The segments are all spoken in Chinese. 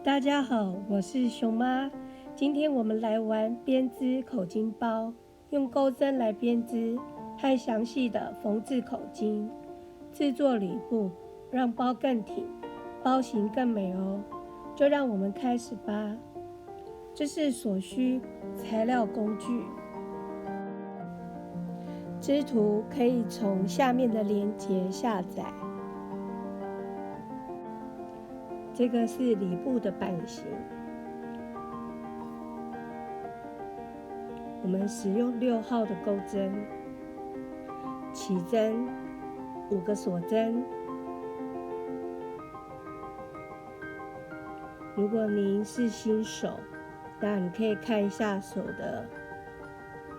大家好，我是熊妈。今天我们来玩编织口巾包，用钩针来编织和详细的缝制口巾，制作里布，让包更挺，包型更美哦。就让我们开始吧。这是所需材料工具。织图可以从下面的链接下载。这个是里布的版型。我们使用6号的钩针，起针5个锁针。如果您是新手，那你可以看一下手的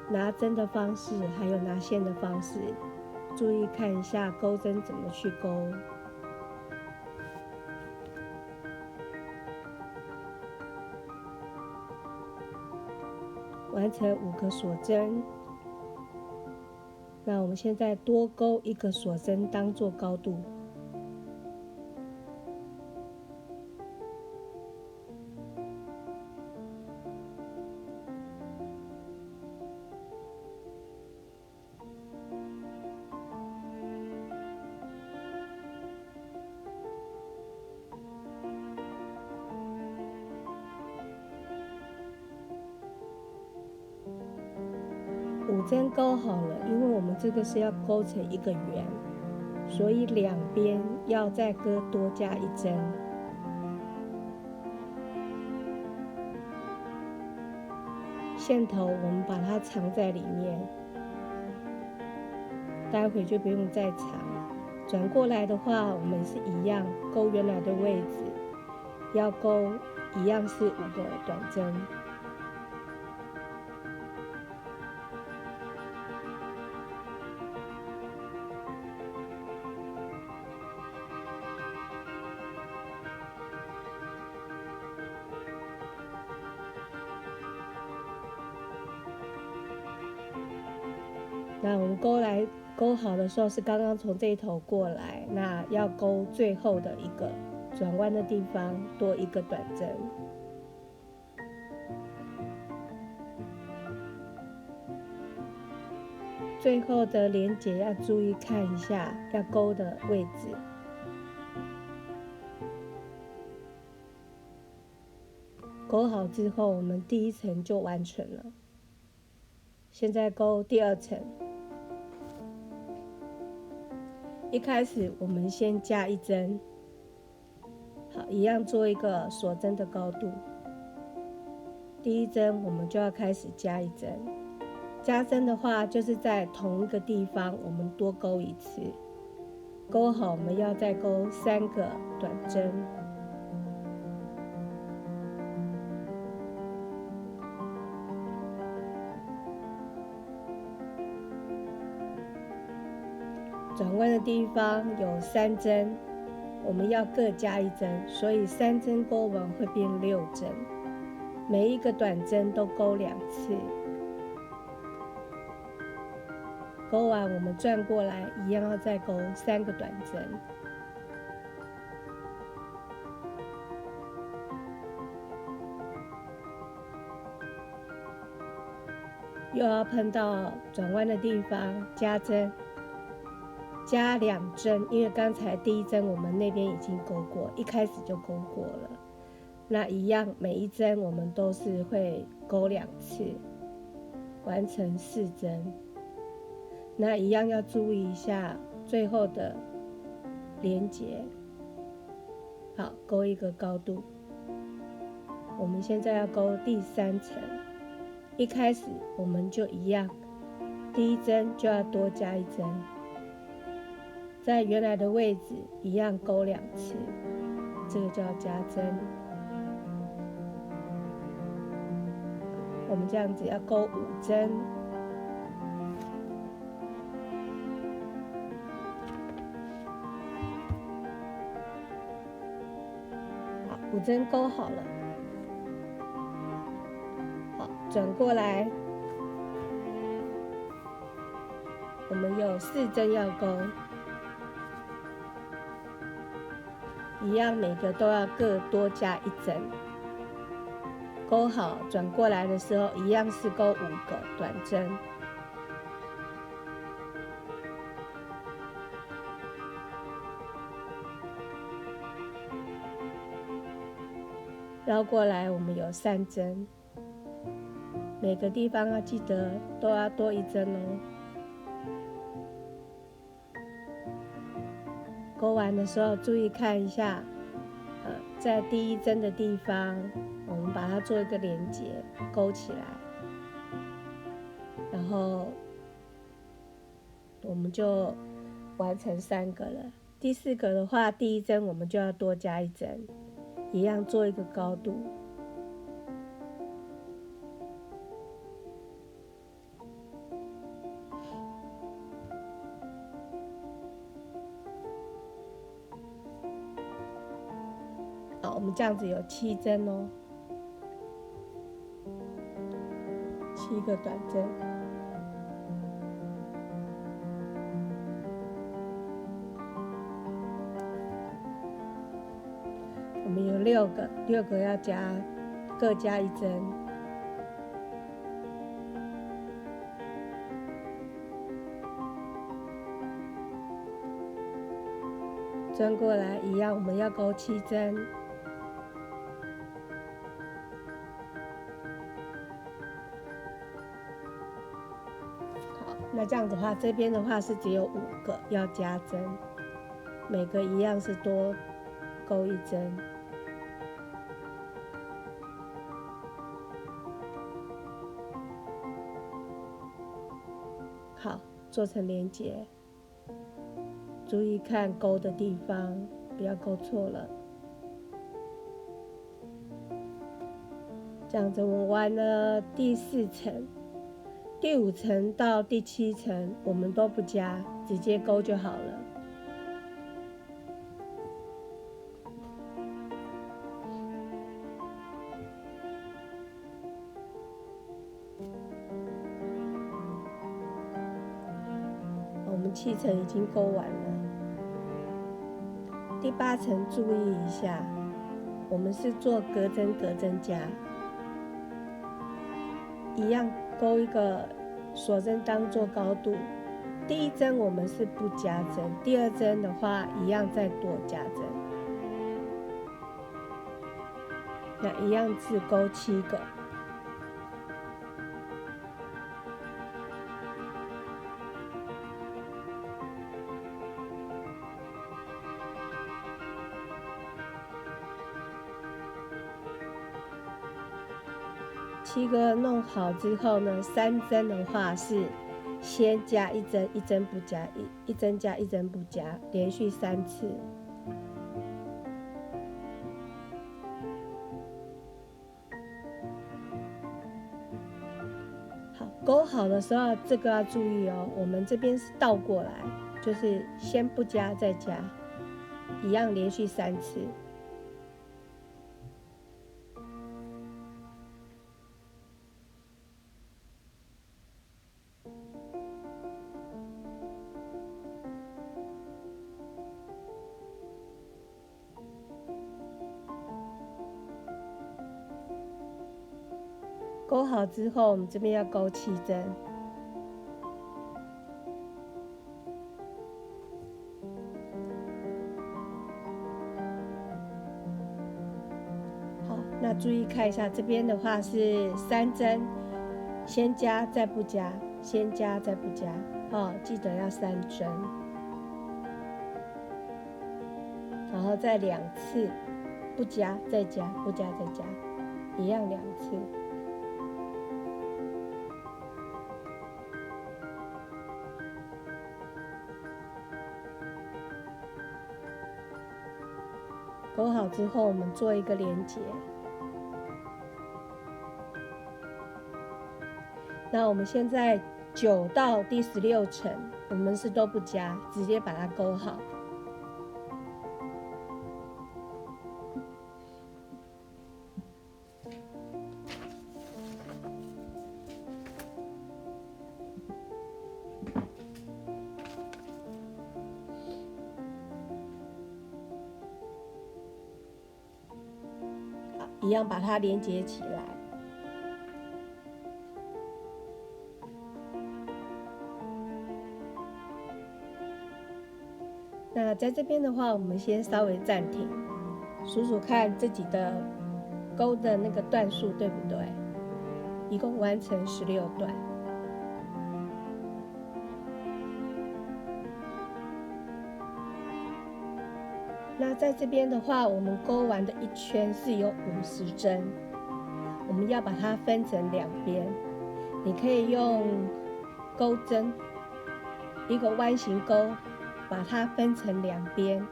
拿针的方式，还有拿线的方式，注意看一下钩针怎么去钩。完成5个锁针，那我们现在多钩1个锁针当做高度。5针钩好了，因为我们这个是要钩成一个圆，所以两边要再各多加1针。线头我们把它藏在里面，待会就不用再藏了。转过来的话，我们是一样钩原来的位置，要钩一样是5个短针。那我们钩好的时候是刚刚从这一头过来，那要钩最后的一个转弯的地方多1个短针。最后的连结要注意看一下要钩的位置。钩好之后，我们第1层就完成了。现在钩第2层。一开始我们先加1针，好，一样做一个锁针的高度。第1针我们就要开始加1针，加针的话就是在同一个地方我们多钩1次，钩好我们要再钩3个短针。转弯的地方有3针，我们要各加1针，所以3针钩完会变6针，每一个短针都钩2次。钩完我们转过来，一样要再钩3个短针。又要碰到转弯的地方加针。加2针，因为刚才第1针我们那边已经钩过，一开始就钩过了。那一样，每一针我们都是会钩2次，完成4针。那一样要注意一下最后的连结。好，钩1个高度。我们现在要钩第3层，一开始我们就一样，第1针就要多加1针。在原来的位置一样钩2次，这个叫加针。我们这样子要钩5针。好，5针钩好了。好，转过来，我们有4针要钩。一样每个都要各多加1针，钩好转过来的时候，一样是钩5个短针。绕过来，我们有3针，每个地方要记得都要多1针哦。钩完的时候，注意看一下，在第1针的地方，我们把它做一个连结，勾起来，然后我们就完成3个了。第4个的话，第1针我们就要多加1针。一样做一个高度，好，我们这样子有7针哦，7个短针。我们有6个要各加1针。转过来一样，我们要钩7针。好，那这样子的话，这边的话是只有5个要加针，每个一样是多钩1针。好，做成连结，注意看钩的地方，不要钩错了。这样子，我们完了第4层、第5层到第7层，我们都不加，直接钩就好了。我们7层已经钩完了，第8层注意一下，我们是做隔针加，一样钩一个锁针当做高度。第1针我们是不加针，第2针的话一样再多加针，那一样是钩7个。7个弄好之后呢，3针的话是先加1针，1针不加，1针加1针不加，连续3次。好，钩好的时候，这个要注意哦，我们这边是倒过来，就是先不加再加，一样连续3次。钩好之后，我们这边要钩7针。好，那注意看一下，这边的话是3针，先加再不加，先加再不加，记得要3针，然后再2次，不加再加，不加再加，一样2次。钩好之后，我们做一个连结。那我们现在9到第16层，我们是都不加，直接把它钩好。一样把它连接起来。那在这边的话，我们先稍微暂停，数数看自己的钩的那个段数对不对？一共完成16段。那在这边的话，我们钩完的一圈是有50针，我们要把它分成2边。你可以用钩针，一个弯形钩，把它分成2边，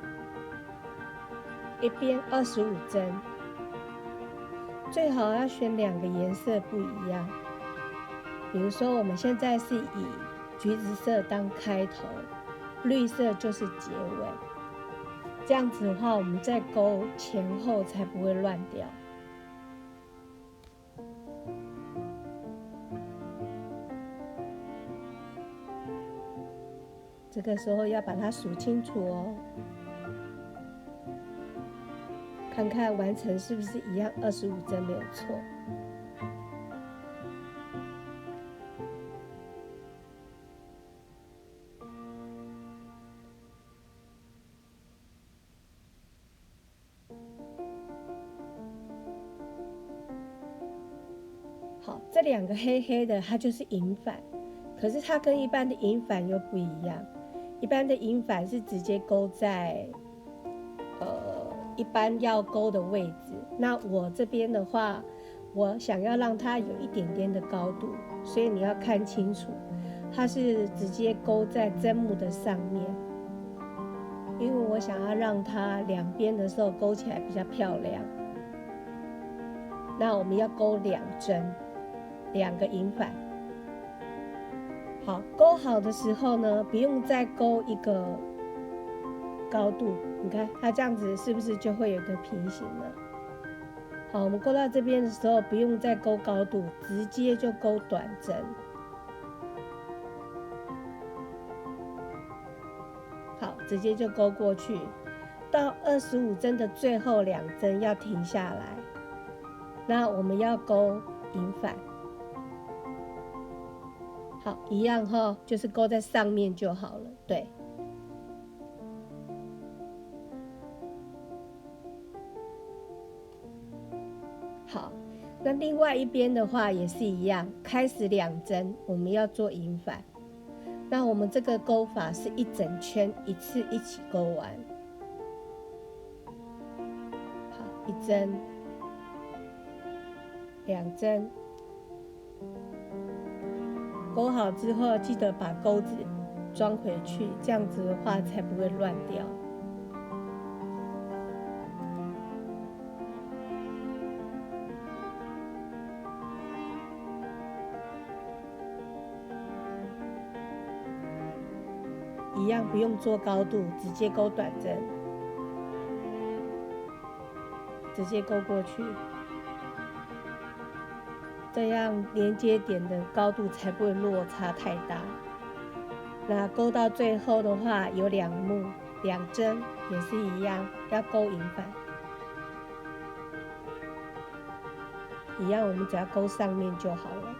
一边25针。最好要选2个颜色不一样，比如说我们现在是以橘子色当开头，绿色就是结尾。这样子的话，我们在钩前后才不会乱掉。这个时候要把它数清楚哦，看看完成是不是一样25针没有错。好，这2个黑黑的，它就是银反，可是它跟一般的银反又不一样。一般的银反是直接钩在一般要钩的位置，那我这边的话，我想要让它有一点点的高度，所以你要看清楚，它是直接钩在针目的上面，因为我想要让它2边的时候钩起来比较漂亮。那我们要钩2针，2个银反。好，钩好的时候呢，不用再钩一个高度，你看它这样子是不是就会有一个平行了？好，我们钩到这边的时候，不用再钩高度，直接就钩短针。好，直接就钩过去，到25针的最后2针要停下来。那我们要钩银反。好，一样哈，就是钩在上面就好了，对。好，那另外一边的话也是一样，开始2针，我们要做银反。那我们这个钩法是一整圈一次一起钩完。好，1针，2针。钩好之后，记得把钩子装回去，这样子的话才不会乱掉。一样不用做高度，直接钩短针，直接钩过去，这样连接点的高度才不会落差太大。那钩到最后的话，有2目2针，也是一样，要钩银反。一样，我们只要钩上面就好了，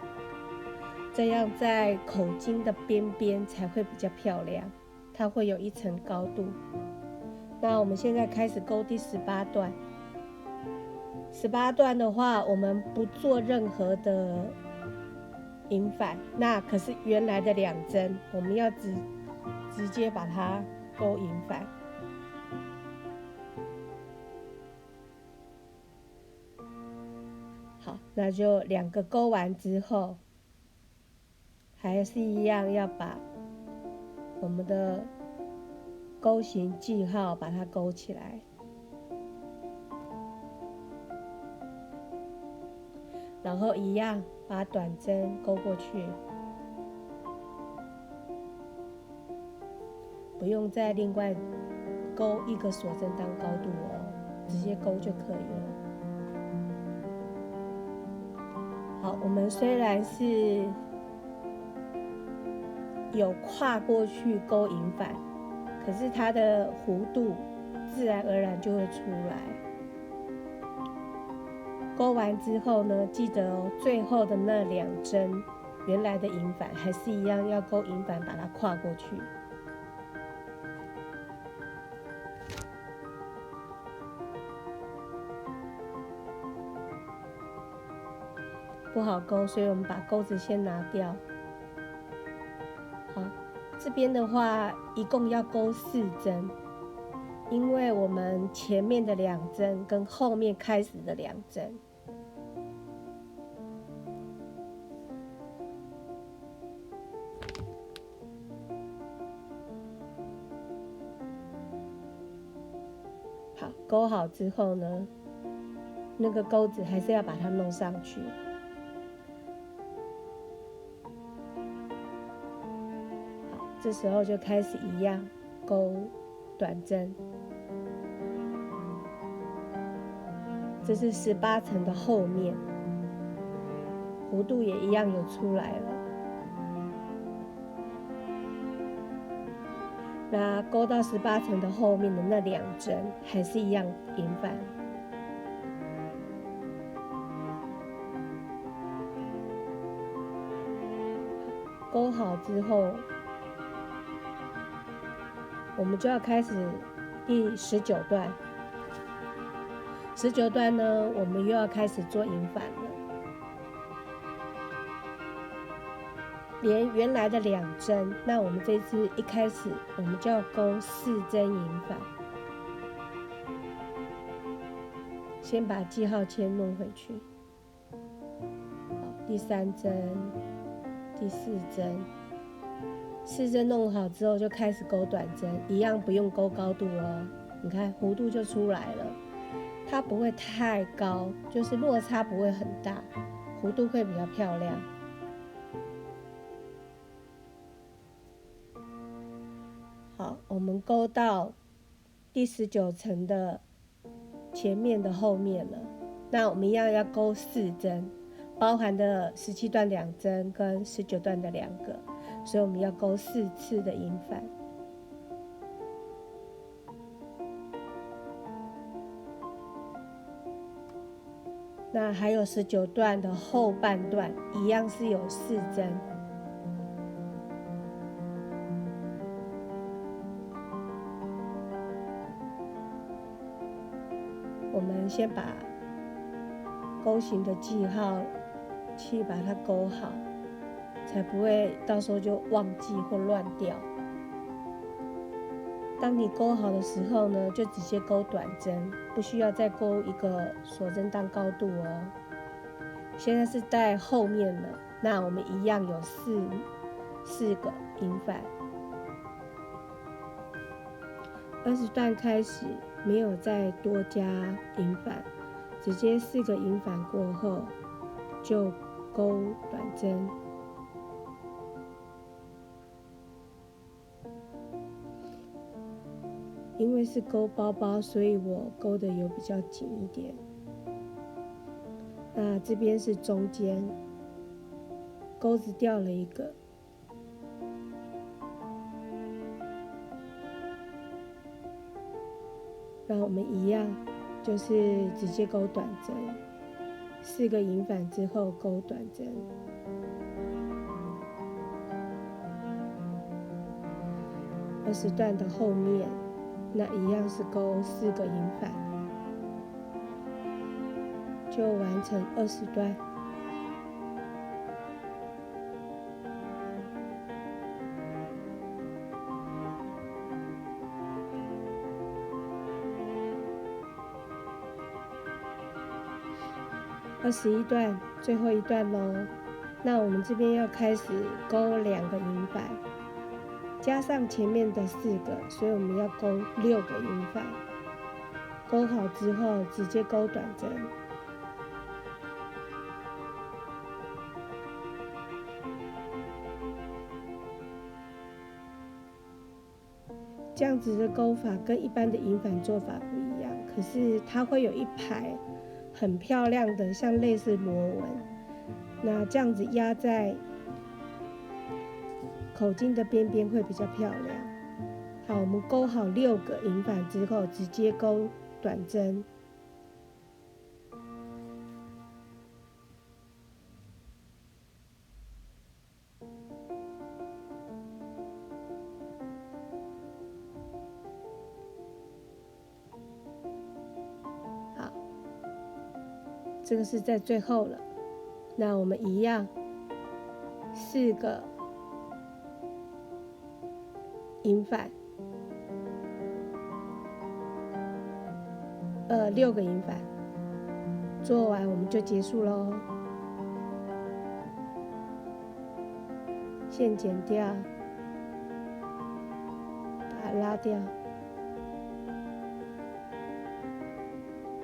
这样在口径的边边才会比较漂亮，它会有1层高度。那我们现在开始钩第18段。18段的话，我们不做任何的银反，那可是原来的2针，我们要直接把它钩银反。好，那就2个钩完之后，还是一样要把我们的钩形记号把它勾起来。然后一样把短针勾过去，不用再另外勾1个锁针当高度哦，直接勾就可以了。好，我们虽然是有跨过去勾银反，可是它的弧度自然而然就会出来。钩完之后呢，记得哦，最后的那2针原来的银反还是一样要钩银反把它跨过去。不好钩，所以我们把钩子先拿掉。好，这边的话一共要钩4针，因为我们前面的2针跟后面开始的2针。好，钩好之后呢，那个钩子还是要把它弄上去。好，这时候就开始一样钩短针。这是18层的后面，弧度也一样有出来了。那钩到18层的后面的那2针还是一样银反。钩好之后，我们就要开始第19段。19段呢，我们又要开始做银反了。连原来的2针，那我们这次一开始我们就要钩4针银反。先把记号签弄回去。好，第3针、第4针，4针弄好之后就开始钩短针，一样不用钩高度哦。你看弧度就出来了，它不会太高，就是落差不会很大，弧度会比较漂亮。好，我们钩到第19层的前面的后面了。那我们一样要钩4针，包含的17段2针跟19段的2个，所以我们要钩4次的银反。那还有19段的后半段，一样是有4针。我们先把钩形的记号去把它钩好，才不会到时候就忘记或乱掉。当你钩好的时候呢，就直接钩短针，不需要再钩一个锁针当高度哦。现在是在后面了，那我们一样有四个银反。20段开始没有再多加银反，直接4个银反过后就钩短针。因为是钩包包，所以我钩的有比较紧一点。那这边是中间，钩子掉了一个。那我们一样，就是直接钩短针，4个银反之后钩短针。20段的后面，那一样是钩4个银反，就完成20段。21段，最后一段咯。那我们这边要开始钩2个银反，加上前面的4个，所以我们要钩6个银反。钩好之后，直接钩短针。这样子的钩法跟一般的银反做法不一样，可是它会有一排很漂亮的，像类似螺纹。那这样子压在口径的边边会比较漂亮。好，我们钩好6个银反之后，直接钩短针。这个是在最后了。那我们一样4个引反，6个引反，做完我们就结束咯。线剪掉，把它拉掉，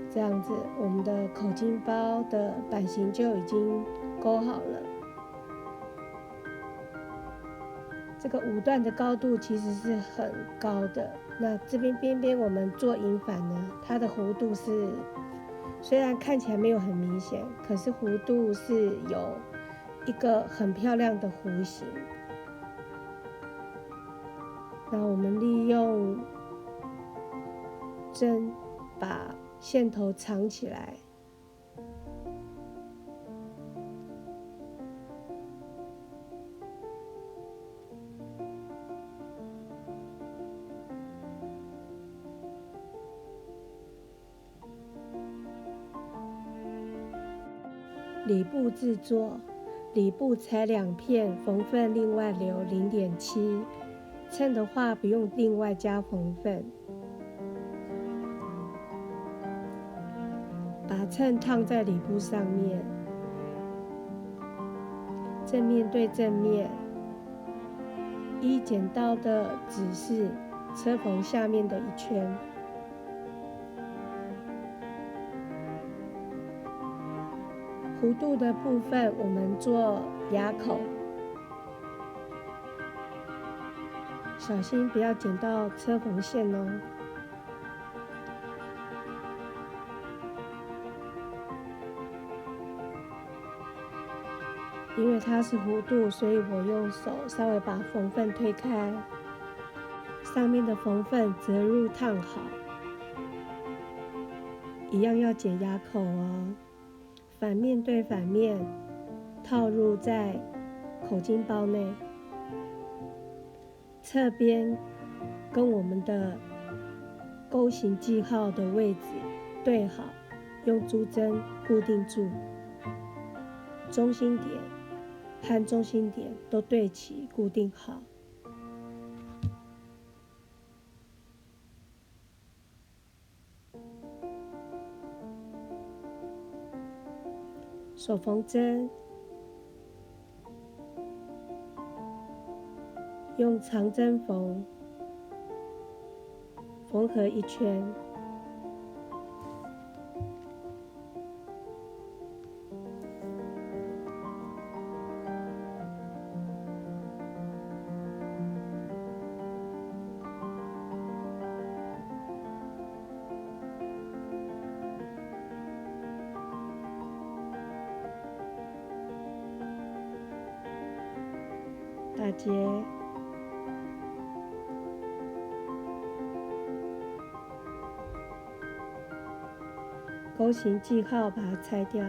这样子我们的口巾包的版型就已经勾好了。这个5段的高度其实是很高的，那这边边边我们做引反呢，它的弧度是虽然看起来没有很明显，可是弧度是有一个很漂亮的弧形。那我们利用针把线头藏起来，里布制作，里布裁2片，缝份另外留0.7，衬的话不用另外加缝份。把衬烫在里布上面，正面对正面，依剪刀的指示车缝下面的1圈。弧度的部分我们做牙口，小心不要剪到车缝线哦。因为它是弧度，所以我用手稍微把缝份推开，上面的缝份折入烫好。一样要剪牙口哦，反面对反面套入在口巾包内，侧边跟我们的钩形记号的位置对好，用珠针固定住，中心点和中心点都对齐固定好。手缝针用长针缝，缝合1圈，打结，钩形记号把它拆掉，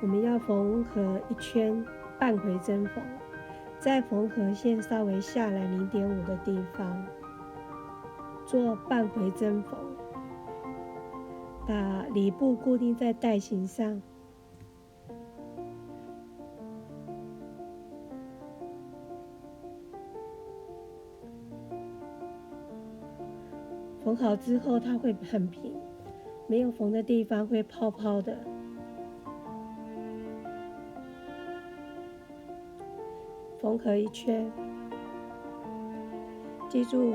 我们要缝合1圈半回针缝，在缝合线稍微下来0.5的地方做半回针缝，把里布固定在带型上。缝好之后它会很平，没有缝的地方会泡泡的。缝合1圈，记住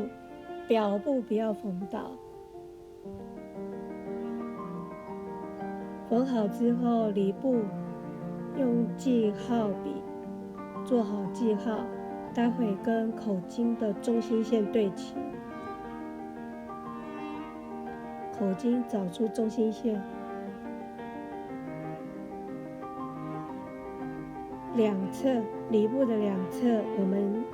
表布不要缝到。缝好之后，里布用记号笔做好记号，待会跟口巾的中心线对齐。口巾找出中心线，两侧里布的两侧，我们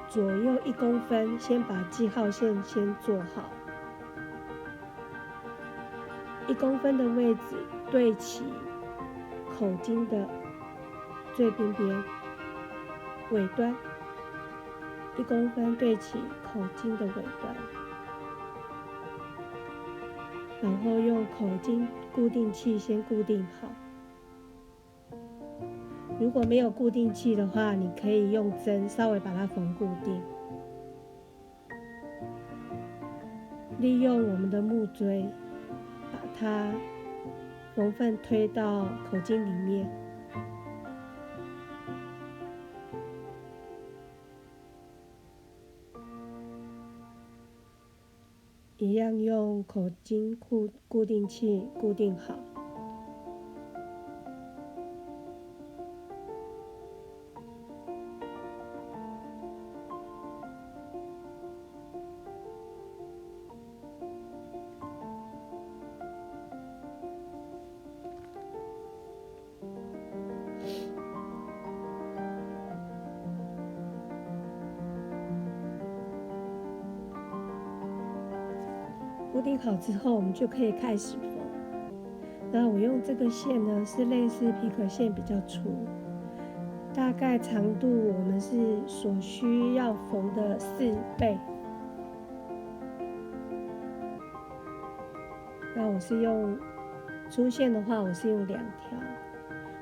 左右1公分，先把记号线先做好。1公分的位置对齐口巾的最边边尾端， 1公分对齐口径的尾端，然后用口径固定器先固定好。如果没有固定器的话，你可以用针稍微把它缝固定。利用我们的木锥，把它缝缝推到口径里面。一样用口径固定器固定好。固定好之后，我们就可以开始缝。那我用这个线呢，是类似皮革线，比较粗，大概长度我们是所需要缝的4倍。那我是用粗线的话，我是用2条。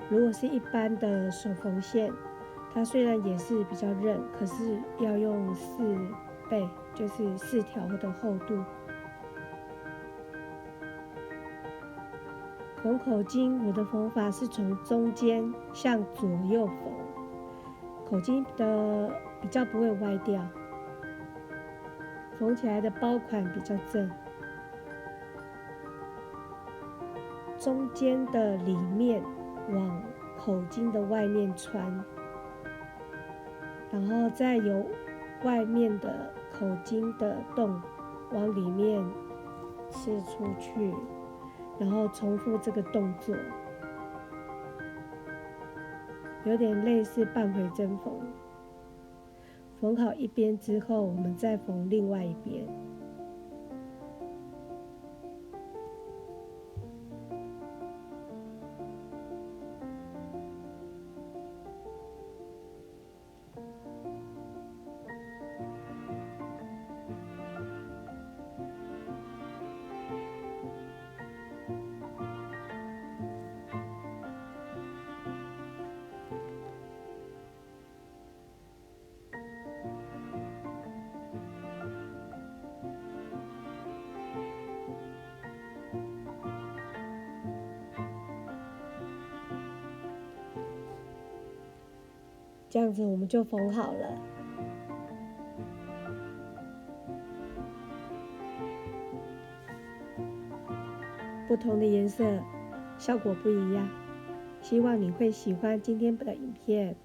如果是一般的手缝线，它虽然也是比较韧，可是要用4倍，就是4条的厚度。缝口径，我的缝法是从中间向左右缝，口径的比较不会歪掉，缝起来的包款比较正。中间的里面往口径的外面穿，然后再由外面的口径的洞往里面刺出去，然后重复这个动作，有点类似半回针缝。缝好一边之后，我们再缝另外一边。这样子我们就缝好了。不同的颜色，效果不一样。希望你会喜欢今天的影片。